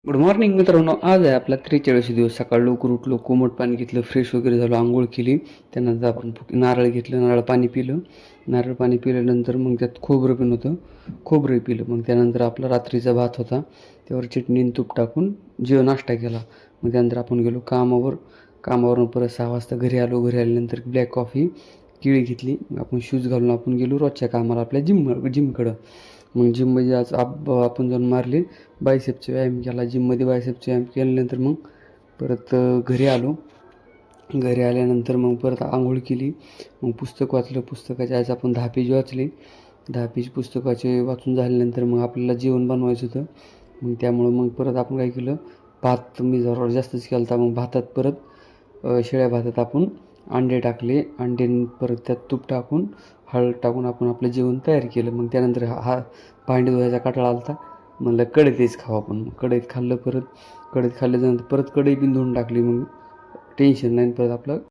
Good morning मित्रांनो. आज आहे आपला 43 दिवस. सकाळ लवकर उठलो, कोमट पाणी घेतलं, फ्रेश वगैरे झालो, आंघोळ केली. त्यानंतर आपण नारळ घेतलं, नारळ पाणी पिलं. नारळ पाणी पिल्यानंतर मग त्यात खोबरं पण होतं, खोबरं पिलं. मग त्यानंतर आपला रात्रीचा भात होता, त्यावर चटणी आणि तूप टाकून नाश्ता केला. मग त्यानंतर आपण गेलो कामावर. कामावरून परत 6 वाजता घरी आलो. घरी आल्यानंतर ब्लॅक कॉफी, केळी घेतली. आपण शूज घालून आपण गेलो रोजच्या कामाला आपल्या जिमकडं. मग जिममध्ये आज आपण जाऊन मारले बायसेपचा व्यायाम केला. जिममध्ये बायसेपचा व्यायाम केल्यानंतर मग परत घरी आलो. घरी आल्यानंतर मग परत आंघोळ केली. मग पुस्तक वाचलं. पुस्तकाचे आज आपण 10 पेज वाचले. 10 पेज पुस्तकाचे वाचून झाल्यानंतर मग आपल्याला जेवण बनवायचं होतं. मग त्यामुळं मग परत आपण काय केलं, भात मी जरा जास्तच केला होता. मग भातात परत शिळ्या भातात आपण अंडे टाकले. अंडे परत त्यात तूप टाकून, हळद टाकून आपण आपलं जेवण तयार केलं. मग त्यानंतर भांडी धुवायचा कंटाळा आला होता. म्हणलं कढईतच खाऊ आपण. मग कढईत खाल्लं. परत कढईत खाल्ल्यानंतर परत कढई पण धुवून टाकली. मग टेन्शन नाही. परत आपलं